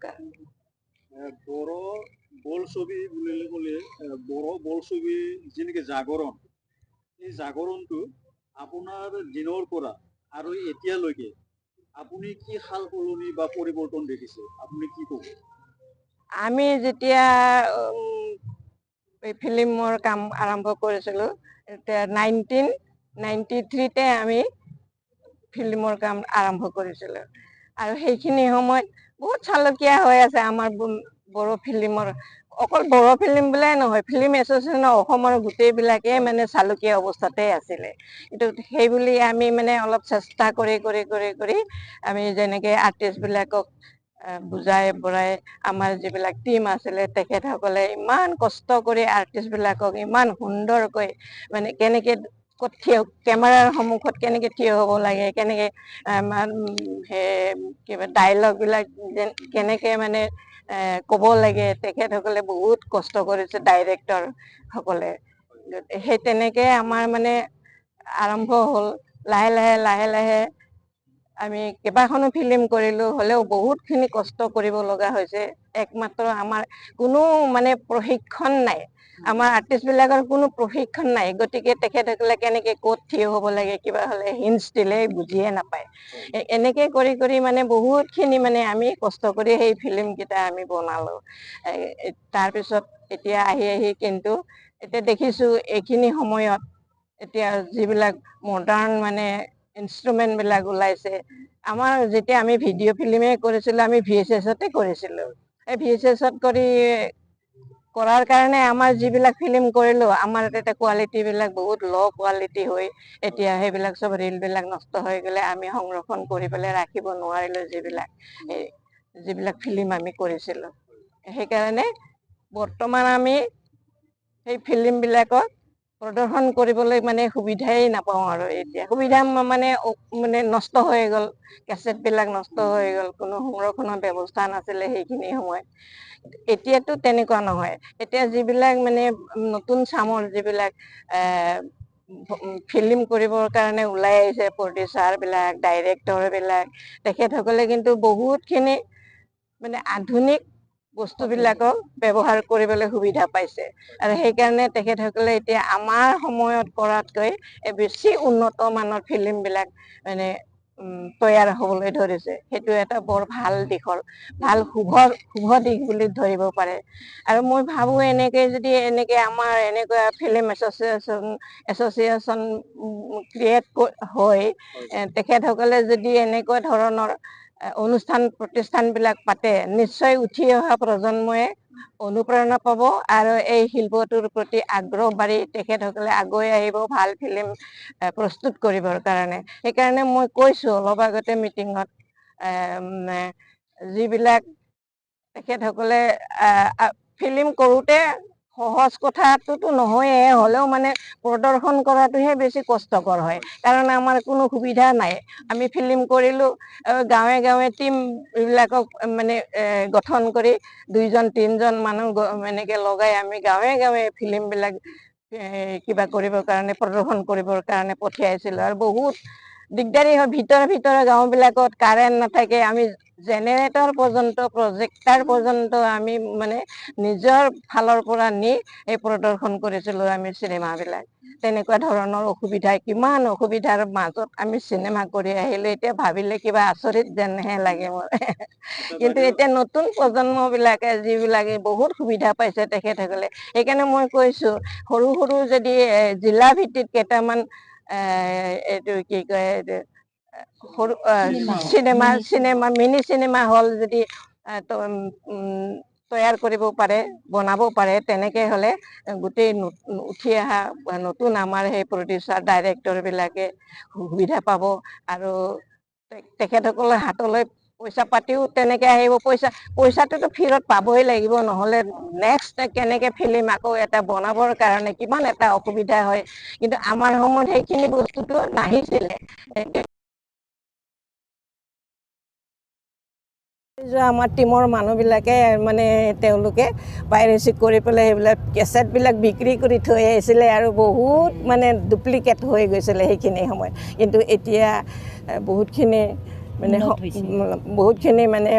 নমস্কাৰ। বড় বোলছবি বুলিলে ক'লে বড় বোলছবি যেনেকৈ জাগৰণ, এই জাগৰণটো আপোনাৰ দিনৰ পৰা আৰু এতিয়ালৈকে আপুনি কি সাল সলনি বা পৰিৱৰ্তন দেখিছে, আপুনি কি ক'ব? আমি যেতিয়া এই ফিল্মৰ কাম আৰম্ভ কৰিছিলোঁ, এতিয়া 1993তে আমি ফিল্মৰ কাম আৰম্ভ কৰিছিলোঁ আৰু সেইখিনি সময়ত বহুত চালকীয়া হৈ আছে আমাৰ বড়ো ফিল্মৰ। অকল বড়ো ফিল্ম বুলিয়ে নহয়, ফিল্ম এছ'চিয়েশ্যন অসমৰ গোটেইবিলাকে মানে চালুকীয়া অৱস্থাতে আছিলে। কিন্তু সেইবুলি আমি মানে অলপ চেষ্টা কৰি কৰি কৰি কৰি আমি যেনেকৈ আৰ্টিষ্টবিলাকক বুজাই বঢ়াই আমাৰ যিবিলাক টিম আছিলে তেখেতসকলে ইমান কষ্ট কৰি আৰ্টিষ্টবিলাকক ইমান সুন্দৰকৈ মানে কেনেকৈ কেমেৰাৰ সন্মুখত কেনেকৈ থিয় হ'ব লাগে, কেনেকৈ কিবা ডাইলগবিলাক কেনেকৈ মানে ক'ব লাগে, তেখেতসকলে বহুত কষ্ট কৰিছে ডাইৰেক্টৰসকলে। সেই তেনেকৈ আমাৰ মানে আৰম্ভ হ'ল। লাহে লাহে লাহে লাহে আমি কেইবাখনো ফিল্ম কৰিলোঁ, হ'লেও বহুতখিনি কষ্ট কৰিব লগা হৈছে। একমাত্ৰ আমাৰ কোনো মানে প্ৰশিক্ষণ নাই, আমাৰ আৰ্টিষ্টবিলাকৰ কোনো প্ৰশিক্ষণ নাই। গতিকে তেখেতসকলে কেনেকৈ ক'ত থিয় হ'ব লাগে, কিবা হ'লে হিণ্টছ দিলে বুজিয়ে নাপায়। এনেকৈ কৰি কৰি মানে বহুতখিনি মানে আমি কষ্ট কৰি সেই ফিল্মকেইটা আমি বনালোঁ। তাৰপিছত এতিয়া আহি আহি কিন্তু এতিয়া দেখিছোঁ এইখিনি সময়ত এতিয়া যিবিলাক মডাৰ্ণ মানে ইনষ্ট্ৰুমেণ্টবিলাক ওলাইছে। আমাৰ যেতিয়া আমি ভিডিঅ' ফিল্মেই কৰিছিলোঁ, আমি VHSতে কৰিছিলোঁ। এই VHSত কৰাৰ কাৰণে আমাৰ যিবিলাক ফিল্ম কৰিলোঁ, আমাৰ এতিয়া কোৱালিটিবিলাক বহুত ল' কোৱালিটি হৈ এতিয়া সেইবিলাক চব ৰিলবিলাক নষ্ট হৈ গ'লে আমি সংৰক্ষণ কৰি পেলাই ৰাখিব নোৱাৰিলোঁ যিবিলাক ফিল্ম আমি কৰিছিলোঁ। সেইকাৰণে বৰ্তমান আমি সেই ফিল্মবিলাকক প্ৰদৰ্শন কৰিবলৈ মানে সুবিধাই নাপাওঁ আৰু এতিয়া সুবিধা মানে নষ্ট হৈ গ'ল, কেছেটবিলাক নষ্ট হৈ গ'ল, কোনো সংৰক্ষণৰ ব্যৱস্থা নাছিলে সেইখিনি সময়ত। এতিয়াতো তেনেকুৱা নহয়। এতিয়া যিবিলাক মানে নতুন চামৰ যিবিলাক ফিল্ম কৰিবৰ কাৰণে ওলাই আহিছে, প্ৰডিউচাৰবিলাক, ডাইৰেক্টৰবিলাক, তেখেতসকলে কিন্তু বহুতখিনি মানে আধুনিক বস্তুবিলাকক ব্যৱহাৰ কৰিবলৈ সুবিধা পাইছে আৰু সেইকাৰণে তেখেতসকলে এতিয়া আমাৰ সময়ত কৰাতকৈ বেছি উন্নত মানৰ ফিল্মবিলাক মানে তৈয়াৰ হ'বলৈ ধৰিছে। সেইটো এটা বৰ ভাল শুভ দিশ বুলি ধৰিব পাৰে। আৰু মই ভাবোঁ এনেকৈ আমাৰ এনেকুৱা ফিল্ম এছ'চিয়েশ্যন ক্ৰিয়েট হৈ তেখেতসকলে যদি এনেকুৱা ধৰণৰ অনুষ্ঠান প্ৰতিষ্ঠানবিলাক পাতে, নিশ্চয় উঠি অহা প্ৰজন্মই অনুপ্ৰেৰণা পাব আৰু এই শিল্পটোৰ প্ৰতি আগ্ৰহ বাঢ়ি তেখেতসকলে আগুৱাই আহিব ভাল ফিল্ম প্ৰস্তুত কৰিবৰ কাৰণে। সেইকাৰণে মই কৈছোঁ অলপ আগতে মিটিঙত, যিবিলাক তেখেতসকলে ফিল্ম কৰোঁতে সহজ কথাটোতো নহয়েই, হ'লেও মানে প্ৰদৰ্শন কৰাটোহে বেছি কষ্টকৰ হয়। কাৰণ আমাৰ কোনো সুবিধা নাই। আমি ফিল্ম কৰিলোঁ, গাঁৱে গাঁৱে টিমবিলাকক মানে গঠন কৰি 2জন 3জন মানুহ এনেকৈ লগাই আমি গাঁৱে গাঁৱে ফিল্মবিলাক কিবা কৰিবৰ কাৰণে প্ৰদৰ্শন কৰিবৰ কাৰণে পঠিয়াইছিলোঁ। আৰু বহুত দিগদাৰী হয়, ভিতৰৰ গাঁওবিলাকত কাৰেণ্ট নাথাকে। আমি জেনেৰেটৰ পৰ্যন্ত, প্ৰজেক্টাৰ পৰ্যন্ত আমি মানে নিজৰ ফালৰ পৰা নি এই প্ৰদৰ্শন কৰিছিলোঁ আমি চিনেমাবিলাক। তেনেকুৱা ধৰণৰ কিমান অসুবিধাৰ মাজত আমি চিনেমা কৰি আহিলোঁ। এতিয়া ভাবিলে কিবা আচৰিত যেনহে লাগে মোৰ। কিন্তু এতিয়া নতুন প্ৰজন্মবিলাকে যিবিলাকে বহুত সুবিধা পাইছে তেখেতসকলে। সেইকাৰণে মই কৈছোঁ, সৰু সৰু যদি জিলা ভিত্তিত কেইটামান এইটো কি কয়, সৰু মিনি চিনেমা হল যদি তৈয়াৰ কৰিব পাৰে, বনাব পাৰে, তেনেকৈ হ'লে গোটেই উঠি অহা নতুন আমাৰ সেই প্ৰডিউচাৰ ডাইৰেক্টৰবিলাকে সুবিধা পাব আৰু তেখেতসকলৰ হাতলৈ পইচা পাতিও তেনেকৈ আহিব। পইচাটোতো ফিৰত পাবই লাগিব, নহ'লে নেক্সট কেনেকৈ ফিল্ম আকৌ এটা বনাবৰ কাৰণে কিমান এটা অসুবিধা হয়। কিন্তু আমাৰ সময়ত সেইখিনি বস্তুটো নাহিছিলে। আমাৰ টিমৰ মানুহবিলাকে মানে তেওঁলোকে পাইৰেচি কৰি পেলাই সেইবিলাক কেছেটবিলাক বিক্ৰী কৰি থৈ আহিছিলে আৰু বহুত মানে ডুপ্লিকেট হৈ গৈছিলে সেইখিনি সময়ত। কিন্তু এতিয়া বহুতখিনি মানে উন্নত হৈছে। বহুতখিনি মানে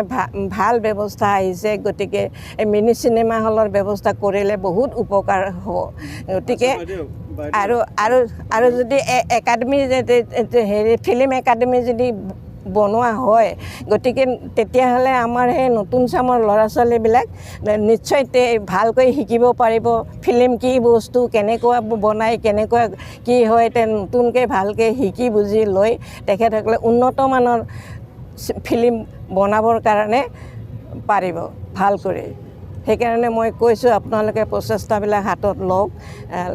ভাল ব্যৱস্থা আহিছে গতিকে এই মিনি চিনেমা হলৰ ব্যৱস্থা কৰিলে বহুত উপকাৰ হ'ব গতিকে আৰু আৰু আৰু যদি একাডেমি হেৰি ফিল্ম একাডেমি যদি বনোৱা হয় গতিকে তেতিয়াহ'লে আমাৰ সেই নতুন চামৰ ল'ৰা ছোৱালীবিলাক নিশ্চয় ভালকৈ শিকিব পাৰিব ফিল্ম কি বস্তু কেনেকুৱা বনায় কেনেকুৱা কি হয় নতুনকৈ ভালকৈ শিকি বুজি লৈ তেখেতসকলে উন্নতমানৰ ফিল্ম বনাবৰ কাৰণে পাৰিব ভাল কৰি সেইকাৰণে মই কৈছোঁ আপোনালোকে প্ৰচেষ্টাবিলাক হাতত লওক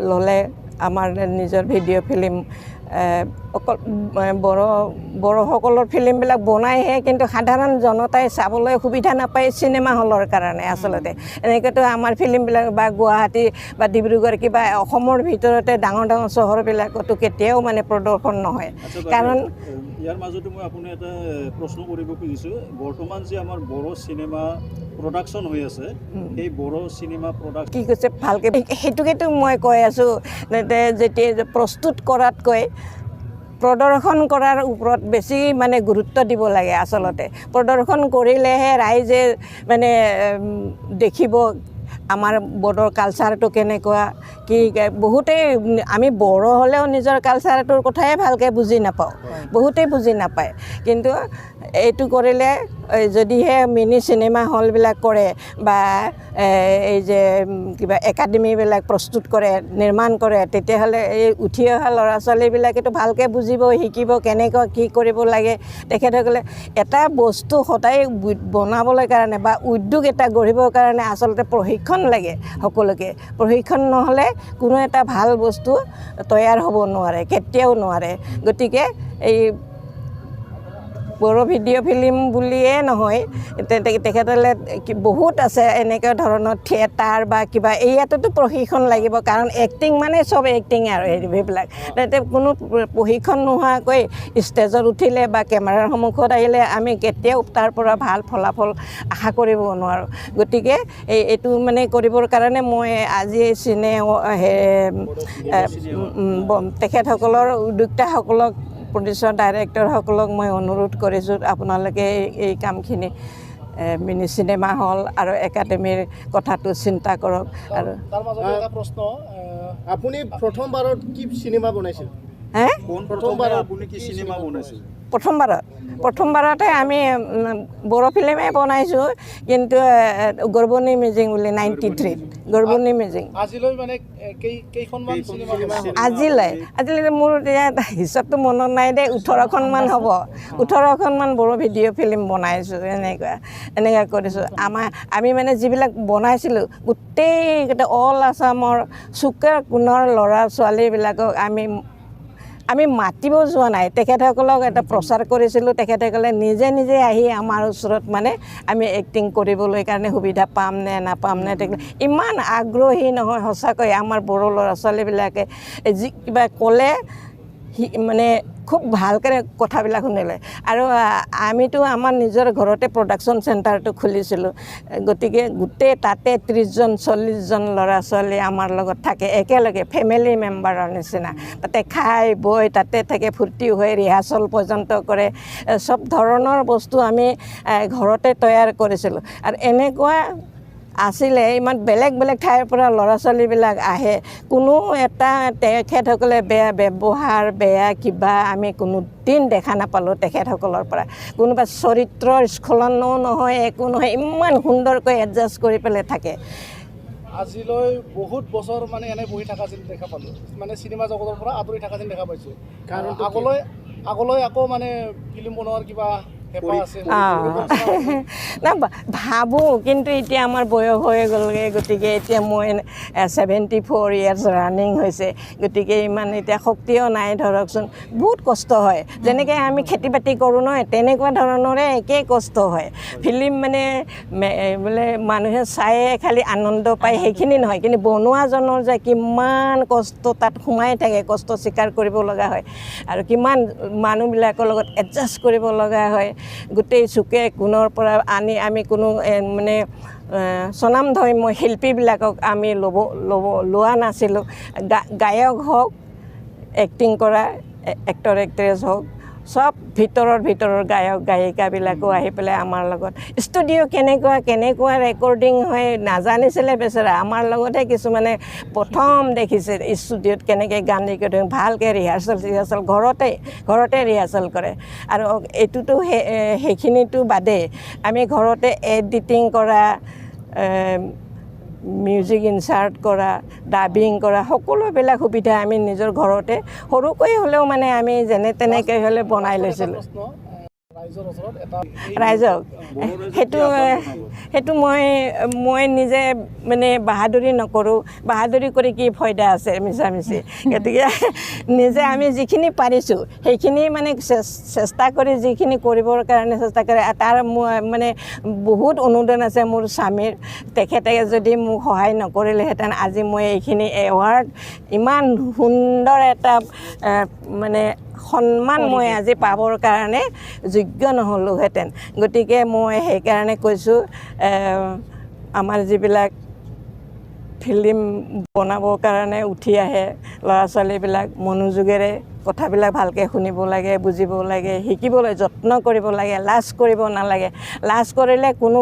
ল'লে আমাৰ নিজৰ ভিডিঅ' ফিল্ম অকল বড়োসকলৰ ফিল্মবিলাক বনাইহে কিন্তু সাধাৰণ জনতাই চাবলৈ সুবিধা নাপায় চিনেমা হলৰ কাৰণে আচলতে এনেকৈতো আমাৰ ফিল্মবিলাক বা গুৱাহাটী বা ডিব্ৰুগড় কিবা অসমৰ ভিতৰতে ডাঙৰ ডাঙৰ চহৰবিলাকতো কেতিয়াও মানে প্ৰদৰ্শন নহয় কাৰণ ইয়াৰ মাজতে মই আপুনি এটা প্ৰশ্ন কৰিব খুজিছোঁ বৰ্তমান যে আমাৰ বড়ো চিনেমা প্ৰডাকশ্যন হৈ আছে সেই বড়ো চিনেমা প্ৰডাকশ্যন কি কৈছে ভালকৈ সেইটোকেতো মই কৈ আছোঁ যেতিয়া প্ৰস্তুত কৰাতকৈ প্ৰদৰ্শন কৰাৰ ওপৰত বেছি মানে গুৰুত্ব দিব লাগে আচলতে প্ৰদৰ্শন কৰিলেহে ৰাইজে মানে দেখিব আমাৰ বড়োৰ কালচাৰটো কেনেকুৱা কি বহুতেই আমি বড়ো হ'লেও নিজৰ কালচাৰটোৰ কথাই ভালকৈ বুজি নাপাওঁ বহুতেই বুজি নাপায় কিন্তু এইটো কৰিলে যদিহে মিনি চিনেমা হলবিলাক কৰে বা এই যে কিবা একাডেমিবিলাক প্ৰস্তুত কৰে নিৰ্মাণ কৰে তেতিয়াহ'লে এই উঠি অহা ল'ৰা ছোৱালীবিলাকেতো ভালকৈ বুজিব শিকিব কেনেকুৱা কি কৰিব লাগে তেখেতসকলে এটা বস্তু সদায় বনাবলৈ কাৰণে বা উদ্যোগ এটা গঢ়িবৰ কাৰণে আচলতে প্ৰশিক্ষণ লাগে সকলোকে প্ৰশিক্ষণ নহ'লে কোনো এটা ভাল বস্তু তৈয়াৰ হ'ব নোৱাৰে কেতিয়াও নোৱাৰে গতিকে এই বড়ো ভিডিঅ' ফিল্ম বুলিয়ে নহয় তেখেতসকলে বহুত আছে এনেকুৱা ধৰণৰ থিয়েটাৰ বা কিবা ইয়াততো প্ৰশিক্ষণ লাগিব কাৰণ এক্টিং মানে চব এক্টিং আৰু সেইবিলাক কোনো প্ৰশিক্ষণ নোহোৱাকৈ ষ্টেজত উঠিলে বা কেমেৰাৰ সন্মুখত আহিলে আমি কেতিয়াও তাৰ পৰা ভাল ফলাফল আশা কৰিব নোৱাৰোঁ গতিকে এইটো মানে কৰিবৰ কাৰণে মই আজি তেখেতসকলৰ উদ্যোক্তাসকলক প্ৰডিউচাৰ ডাইৰেক্টৰসকলক মই অনুৰোধ কৰিছোঁ আপোনালোকে এই কামখিনি মিনি চিনেমা হল আৰু একাডেমিৰ কথাটো চিন্তা কৰক আৰু তাৰ মাজতে এটা প্ৰশ্ন আপুনি প্ৰথমবাৰত কি চিনেমা বনাইছিল হে প্ৰথমবাৰ আপুনি কি চিনেমা বনাইছিল প্ৰথমবাৰতে আমি বড়ো ফিল্মেই বনাইছোঁ কিন্তু গৰ্বনী মিজিং বুলি 93 গৰ্বনী মিজিং আজিলৈ মানে কেইখনমান চিনেমা আজিলৈ মোৰ এতিয়া হিচাপটো মনত নাই দেই 18খনমান হ'ব 18খনমান বড়ো ভিডিঅ' ফিল্ম বনাইছোঁ এনেকুৱা কৰিছোঁ আমি মানে যিবিলাক বনাইছিলোঁ গোটেই অল আছামৰ চুকে কোণৰ ল'ৰা ছোৱালীবিলাকক আমি মাতিব যোৱা নাই তেখেতসকলক এটা প্ৰচাৰ কৰিছিলোঁ তেখেতসকলে নিজে নিজে আহি আমাৰ ওচৰত মানে আমি এক্টিং কৰিবলৈ কাৰণে সুবিধা পাম নে নাপাম নে ইমান আগ্ৰহী নহয় সঁচাকৈ আমাৰ বড়ো ল'ৰা ছোৱালীবিলাকে যি কিবা ক'লে মানে খুব ভালকৈ কথাবিলাক শুনিলে আৰু আমিতো আমাৰ নিজৰ ঘৰতে প্ৰডাকশ্যন চেণ্টাৰটো খুলিছিলোঁ গতিকে গোটেই তাতে 30জন 40জন ল'ৰা ছোৱালী আমাৰ লগত থাকে একেলগে ফেমিলি মেম্বাৰৰ নিচিনা তাতে খাই বৈ তাতে থাকে ফূৰ্তি হৈ ৰিহাৰ্চল পৰ্যন্ত কৰে চব ধৰণৰ বস্তু আমি ঘৰতে তৈয়াৰ কৰিছিলোঁ আৰু এনেকুৱা আছিলে ইমান বেলেগ বেলেগ ঠাইৰ পৰা ল'ৰা ছোৱালীবিলাক আহে কোনো এটা তেখেতসকলে বেয়া ব্যৱহাৰ বেয়া কিবা আমি কোনোদিন দেখা নাপালোঁ তেখেতসকলৰ পৰা কোনোবা চৰিত্ৰৰ স্খলনো নহয় একো নহয় ইমান সুন্দৰকৈ এডজাষ্ট কৰি পেলাই থাকে আজিলৈ বহুত বছৰ মানে এনে বহি থকা যেন দেখা পালোঁ মানে চিনেমা জগতৰ পৰা আঁতৰি থকা যেন দেখা পাইছোঁ কাৰণ আগলৈ আকৌ মানে ফিল্ম বনোৱাৰ কিবা না ভাবোঁ কিন্তু এতিয়া আমাৰ বয়স হৈ গ'লগৈ গতিকে এতিয়া মই 74 ইয়াৰ্ছ ৰানিং হৈছে গতিকে ইমান এতিয়া শক্তিও নাই ধৰকচোন বহুত কষ্ট হয় যেনেকৈ আমি খেতি বাতি কৰোঁ নহয় তেনেকুৱা ধৰণৰে একেই কষ্ট হয় ফিল্ম মানে বোলে মানুহে চায়ে খালি আনন্দ পায় সেইখিনি নহয় কিন্তু বনোৱাজনৰ যে কিমান কষ্ট তাত সোমাই থাকে কষ্ট স্বীকাৰ কৰিব লগা হয় আৰু কিমান মানুহবিলাকৰ লগত এডজাষ্ট কৰিব লগা হয় গোটেই চুকে কোণৰ পৰা আনি আমি কোনো মানে স্বনামধন্য শিল্পীবিলাকক আমি লোৱা নাছিলোঁ গায়ক হওক এক্টিং কৰা এক্টৰ এক্ট্ৰেছ হওক চব ভিতৰৰ গায়ক গায়িকাবিলাকো আহি পেলাই আমাৰ লগত ষ্টুডিঅ' কেনেকুৱা ৰেকৰ্ডিং হয় নাজানিছিলে বেচেৰা আমাৰ লগতহে কিছুমানে প্ৰথম দেখিছে ষ্টুডিঅ'ত কেনেকৈ গান ৰেকৰ্ডিং ভালকৈ ৰিহাৰ্চেল ঘৰতে ৰিহাৰ্চেল কৰে আৰু এইটোতো সেইখিনিতো বাদেই আমি ঘৰতে এডিটিং কৰা মিউজিক ইনচাৰ্ট কৰা ডাবিং কৰা সকলোবিলাক সুবিধা আমি নিজৰ ঘৰতে সৰুকৈ হ'লেও মানে আমি যেনে তেনেকৈ হ'লে বনাই লৈছিলোঁ ৰাইজক সেইটো মই নিজে মানে বাহাদুৰি নকৰোঁ বাহাদুৰি কৰি কি ফাইদা আছে মিছামিছি গতিকে নিজে আমি যিখিনি পাৰিছোঁ সেইখিনি মানে চেষ্টা কৰি যিখিনি কৰিবৰ কাৰণে চেষ্টা কৰে তাৰ মানে বহুত অনুদান আছে মোৰ স্বামীৰ তেখেতে যদি মোক সহায় নকৰিলেহেঁতেন আজি মই এইখিনি এৱাৰ্ড ইমান সুন্দৰ এটা মানে সন্মান মই আজি পাবৰ কাৰণে যোগ্য নহ'লোহেঁতেন গতিকে মই সেইকাৰণে কৈছোঁ আমাৰ যিবিলাক ফিল্ম বনাবৰ কাৰণে উঠি আহে ল'ৰা ছোৱালীবিলাক মনোযোগেৰে কথাবিলাক ভালকৈ শুনিব লাগে বুজিব লাগে শিকিবলৈ যত্ন কৰিব লাগে লাজ কৰিব নালাগে লাজ কৰিলে কোনো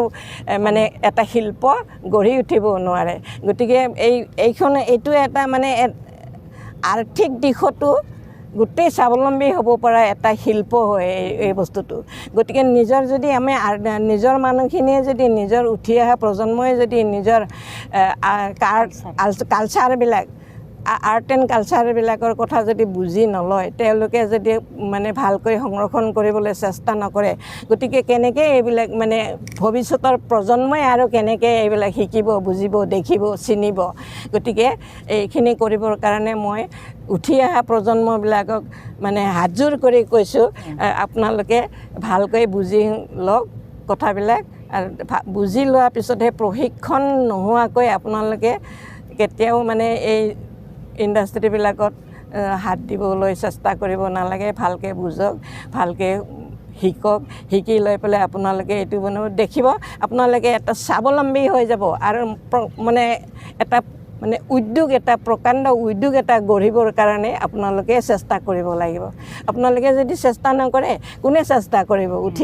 মানে এটা শিল্প গঢ়ি উঠিব নোৱাৰে গতিকে এইটো এটা মানে আৰ্থিক দিশতো গোটেই স্বাৱলম্বী হ'ব পৰা এটা শিল্প হয় এই বস্তুটো গতিকে নিজৰ মানুহখিনিয়ে যদি নিজৰ উঠি অহা প্ৰজন্মই যদি নিজৰ কালচাৰবিলাক আৰ্ট এণ্ড কালচাৰবিলাকৰ কথা যদি বুজি নলয় তেওঁলোকে যদি মানে ভালকৈ সংৰক্ষণ কৰিবলৈ চেষ্টা নকৰে গতিকে কেনেকৈ এইবিলাক মানে ভৱিষ্যতৰ প্ৰজন্মই আৰু কেনেকৈ এইবিলাক শিকিব বুজিব দেখিব চিনিব গতিকে এইখিনি কৰিবৰ কাৰণে মই উঠি অহা প্ৰজন্মবিলাকক মানে হাতযোৰ কৰি কৈছোঁ আপোনালোকে ভালকৈ বুজি লওক কথাবিলাক আৰু বুজি লোৱাৰ পিছতহে প্ৰশিক্ষণ নোহোৱাকৈ আপোনালোকে কেতিয়াও মানে এই ইণ্ডাষ্ট্ৰীবিলাকত হাত দিবলৈ চেষ্টা কৰিব নালাগে ভালকৈ বুজক ভালকৈ শিকক শিকি লৈ পেলাই আপোনালোকে এইটো দেখিব আপোনালোকে এটা স্বাৱলম্বী হৈ যাব আৰু মানে এটা মানে প্ৰকাণ্ড উদ্যোগ এটা গঢ়িবৰ কাৰণে আপোনালোকে চেষ্টা কৰিব লাগিব আপোনালোকে যদি চেষ্টা নকৰে কোনে চেষ্টা কৰিব উঠি